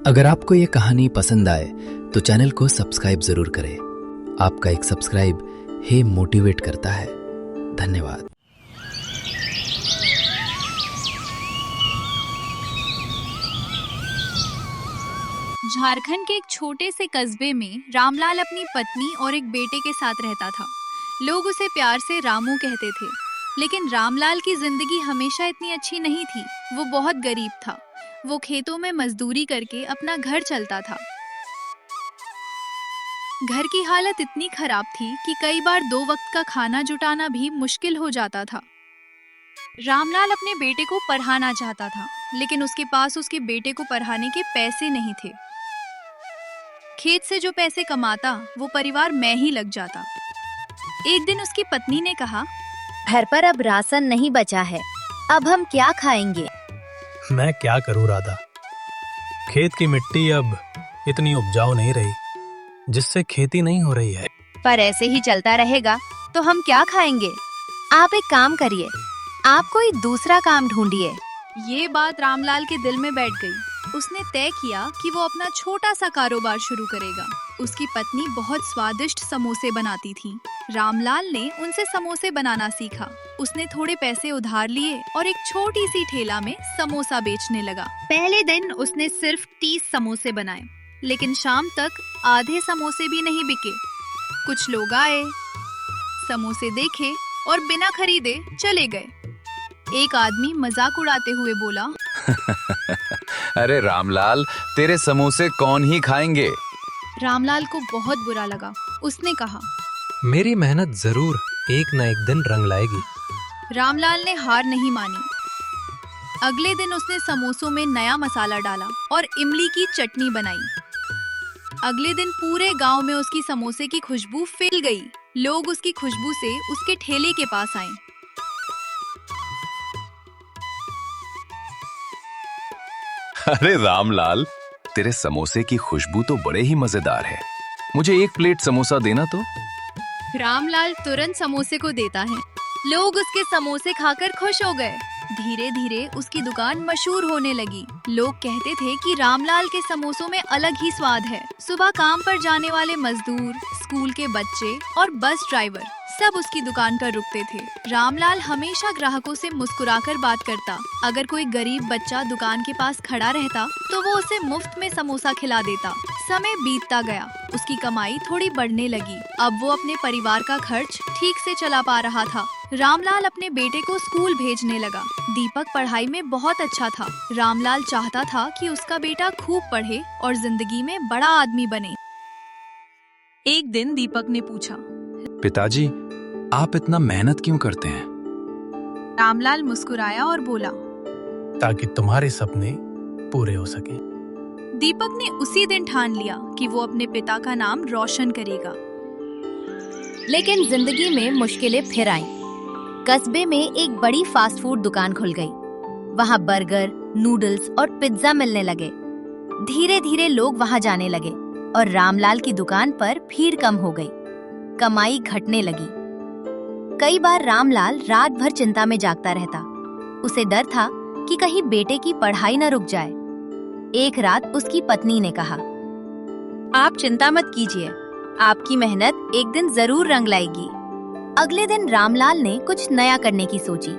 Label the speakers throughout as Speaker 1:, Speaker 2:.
Speaker 1: अगर आपको ये कहानी पसंद आए तो चैनल को सब्सक्राइब जरूर करें। आपका एक सब्सक्राइब हे मोटिवेट करता है। धन्यवाद।
Speaker 2: झारखंड के एक छोटे से कस्बे में रामलाल अपनी पत्नी और एक बेटे के साथ रहता था। लोग उसे प्यार से रामू कहते थे। लेकिन रामलाल की जिंदगी हमेशा इतनी अच्छी नहीं थी। वो बहुत गरीब था। वो खेतों में मजदूरी करके अपना घर चलता था। घर की हालत इतनी खराब थी कि कई बार 2 वक्त का खाना जुटाना भी मुश्किल हो जाता था। रामलाल अपने बेटे को पढ़ाना चाहता था, लेकिन उसके पास उसके बेटे को पढ़ाने के पैसे नहीं थे। खेत से जो पैसे कमाता वो परिवार में ही लग जाता। एक दिन उसकी पत्नी ने कहा,
Speaker 3: घर पर अब राशन नहीं बचा है, अब हम क्या खाएंगे?
Speaker 4: मैं क्या करूं राधा, खेत की मिट्टी अब इतनी उपजाऊ नहीं रही, जिससे खेती नहीं हो रही है।
Speaker 3: पर ऐसे ही चलता रहेगा तो हम क्या खाएंगे? आप एक काम करिए, आप कोई दूसरा काम ढूंढिए।
Speaker 2: ये बात रामलाल के दिल में बैठ गई। उसने तय किया कि वो अपना छोटा सा कारोबार शुरू करेगा। उसकी पत्नी बहुत स्वादिष्ट समोसे बनाती थी। रामलाल ने उनसे समोसे बनाना सीखा। उसने थोड़े पैसे उधार लिए और एक छोटी सी ठेला में समोसा बेचने लगा। पहले दिन उसने सिर्फ 30 समोसे बनाए, लेकिन शाम तक आधे समोसे भी नहीं बिके। कुछ लोग आए, समोसे देखे और बिना खरीदे चले गए। एक आदमी मजाक उड़ाते हुए बोला,
Speaker 5: अरे रामलाल, तेरे समोसे कौन ही खाएंगे?
Speaker 2: रामलाल को बहुत बुरा लगा। उसने कहा,
Speaker 4: मेरी मेहनत जरूर एक न एक दिन रंग लाएगी।
Speaker 2: रामलाल ने हार नहीं मानी। अगले दिन उसने समोसों में नया मसाला डाला और इमली की चटनी बनाई। अगले दिन पूरे गांव में उसकी समोसे की खुशबू फैल गई। लोग उसकी खुशबू से उसके ठेले के पास आए।
Speaker 5: अरे रामलाल, तेरे समोसे की खुशबू तो बड़े ही मजेदार है। मुझे 1 प्लेट समोसा देना तो।
Speaker 2: रामलाल तुरंत समोसे को देता है। लोग उसके समोसे खाकर खुश हो गए। धीरे धीरे उसकी दुकान मशहूर होने लगी। लोग कहते थे कि रामलाल के समोसों में अलग ही स्वाद है। सुबह काम पर जाने वाले मजदूर, स्कूल के बच्चे और बस ड्राइवर सब उसकी दुकान पर रुकते थे। रामलाल हमेशा ग्राहकों से मुस्कुराकर बात करता। अगर कोई गरीब बच्चा दुकान के पास खड़ा रहता तो वो उसे मुफ्त में समोसा खिला देता। समय बीतता गया, उसकी कमाई थोड़ी बढ़ने लगी। अब वो अपने परिवार का खर्च ठीक से चला पा रहा था। रामलाल अपने बेटे को स्कूल भेजने लगा। दीपक पढ़ाई में बहुत अच्छा था। रामलाल चाहता था कि उसका बेटा खूब पढ़े और जिंदगी में बड़ा आदमी बने। एक दिन दीपक ने पूछा,
Speaker 5: पिताजी, आप इतना मेहनत क्यों करते हैं?
Speaker 2: रामलाल मुस्कुराया और बोला,
Speaker 4: ताकि तुम्हारे सपने पूरे हो सके।
Speaker 2: दीपक ने उसी दिन ठान लिया कि वो अपने पिता का नाम रोशन करेगा।
Speaker 3: लेकिन जिंदगी में मुश्किलें फिर आईं। कस्बे में एक बड़ी फास्ट फूड दुकान खुल गई। वहाँ बर्गर, नूडल्स और पिज्जा मिलने लगे। धीरे धीरे लोग वहाँ जाने लगे और रामलाल की दुकान पर भीड़ कम हो गई। कमाई घटने लगी। कई बार रामलाल रात भर चिंता में जागता रहता। उसे डर था कि कहीं बेटे की पढ़ाई न रुक जाए। एक रात उसकी पत्नी ने कहा, आप चिंता मत कीजिए, आपकी मेहनत एक दिन जरूर रंग लाएगी। अगले दिन रामलाल ने कुछ नया करने की सोची।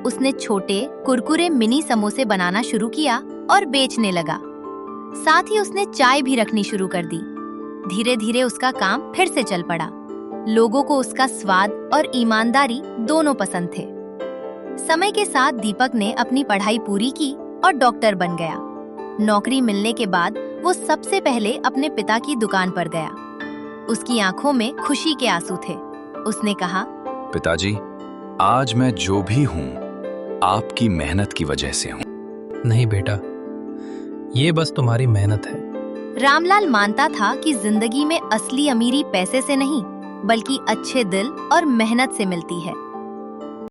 Speaker 3: उसने छोटे कुरकुरे मिनी समोसे बनाना शुरू किया और बेचने लगा। साथ ही उसने चाय भी रखनी शुरू कर दी। धीरे धीरे उसका काम फिर से चल पड़ा। लोगों को उसका स्वाद और ईमानदारी दोनों पसंद थे। समय के साथ दीपक ने अपनी पढ़ाई पूरी की और डॉक्टर बन गया। नौकरी मिलने के बाद वो सबसे पहले अपने पिता की दुकान पर गया। उसकी आंखों में खुशी के आंसू थे। उसने कहा,
Speaker 5: पिताजी, आज मैं जो भी हूँ आपकी मेहनत की वजह से हूँ।
Speaker 4: नहीं बेटा, ये बस तुम्हारी मेहनत है।
Speaker 3: रामलाल मानता था कि जिंदगी में असली अमीरी पैसे से नहीं, बल्कि अच्छे दिल और मेहनत से मिलती है।